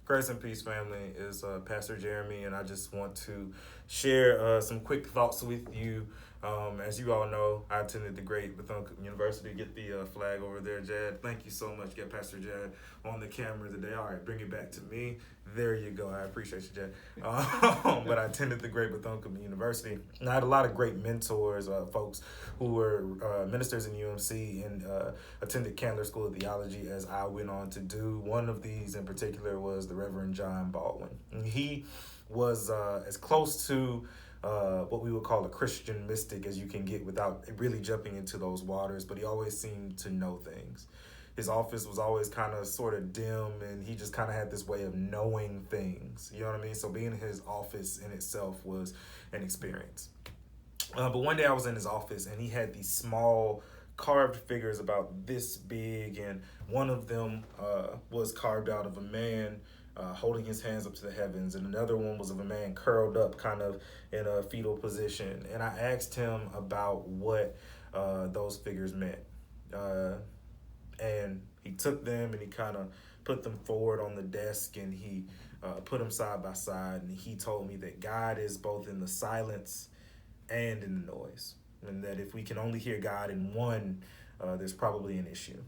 Grace and Peace family is Pastor Jeremy, and I just want to share some quick thoughts with you. As you all know, I attended the great Bethune University. Get the flag over there, Jad. Thank you so much. Get Pastor Jad on the camera today. All right, bring it back to me. There you go. I appreciate you, Jad. But I attended the great Bethune University, and I had a lot of great mentors, folks who were ministers in UMC and attended Candler School of Theology as I went on to do. One of these in particular was the Reverend John Baldwin. And he was as close to what we would call a Christian mystic as you can get without really jumping into those waters, but he always seemed to know things. His office was always kind of sort of dim, and he just kind of had this way of knowing things. You know what I mean? So being in his office in itself was an experience. But one day I was in his office, and he had these small carved figures about this big, and one of them was carved out of a man holding his hands up to the heavens, and another one was of a man curled up kind of in a fetal position. And I asked him about what those figures meant. And he took them and he kind of put them forward on the desk, and he put them side by side, and he told me that God is both in the silence and in the noise, and that if we can only hear God in one, there's probably an issue.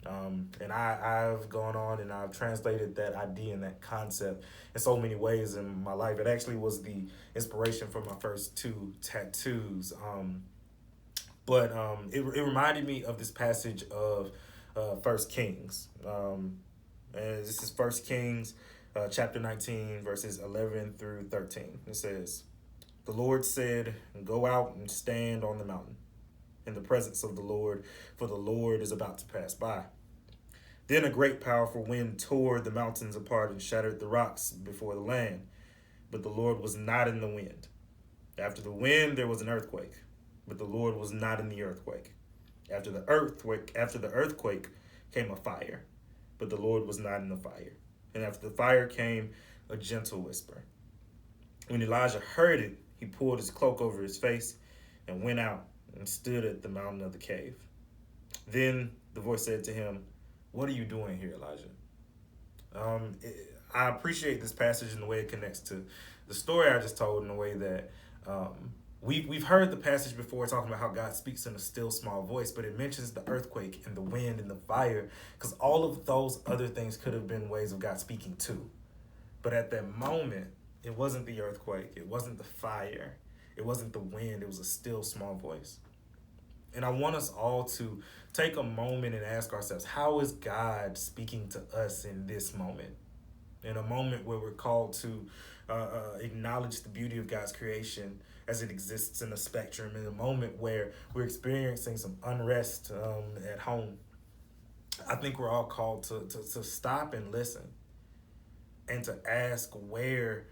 And I've gone on and I've translated that idea and that concept in so many ways in my life. It actually was the inspiration for my first two tattoos. It reminded me of this passage of First Kings. And this is First Kings chapter 19, verses 11 through 13. It says, "The Lord said, 'Go out and stand on the mountain in the presence of the Lord, for the Lord is about to pass by.' Then a great powerful wind tore the mountains apart and shattered the rocks before the land. But the Lord was not in the wind. After the wind there was an earthquake, but the Lord was not in the earthquake. After the earthquake came a fire, but the Lord was not in the fire. And after the fire came a gentle whisper. When Elijah heard it, he pulled his cloak over his face and went out and stood at the mountain of the cave. Then the voice said to him, 'What are you doing here, Elijah?'" I appreciate this passage in the way it connects to the story I just told, in the way that we've heard the passage before talking about how God speaks in a still small voice, but it mentions the earthquake and the wind and the fire, because all of those other things could have been ways of God speaking too. But at that moment, it wasn't the earthquake, it wasn't the fire, it wasn't the wind, it was a still small voice. And I want us all to take a moment and ask ourselves, how is God speaking to us in this moment? In a moment where we're called to acknowledge the beauty of God's creation as it exists in a spectrum, in a moment where we're experiencing some unrest at home. I think we're all called to stop and listen and to ask where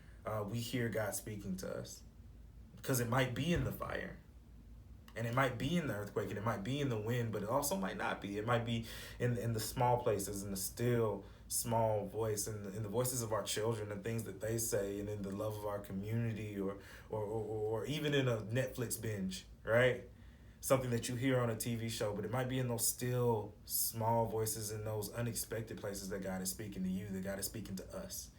we hear God speaking to us. Because it might be in the fire, and it might be in the earthquake, and it might be in the wind, but it also might not be. It might be in the small places, in the still small voice, in the voices of our children, and things that they say, and in the love of our community, or even in a Netflix binge, right? Something that you hear on a TV show, but it might be in those still small voices, in those unexpected places that God is speaking to you, that God is speaking to us.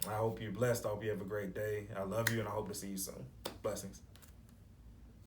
I hope you're blessed. I hope you have a great day. I love you, and I hope to see you soon. Blessings.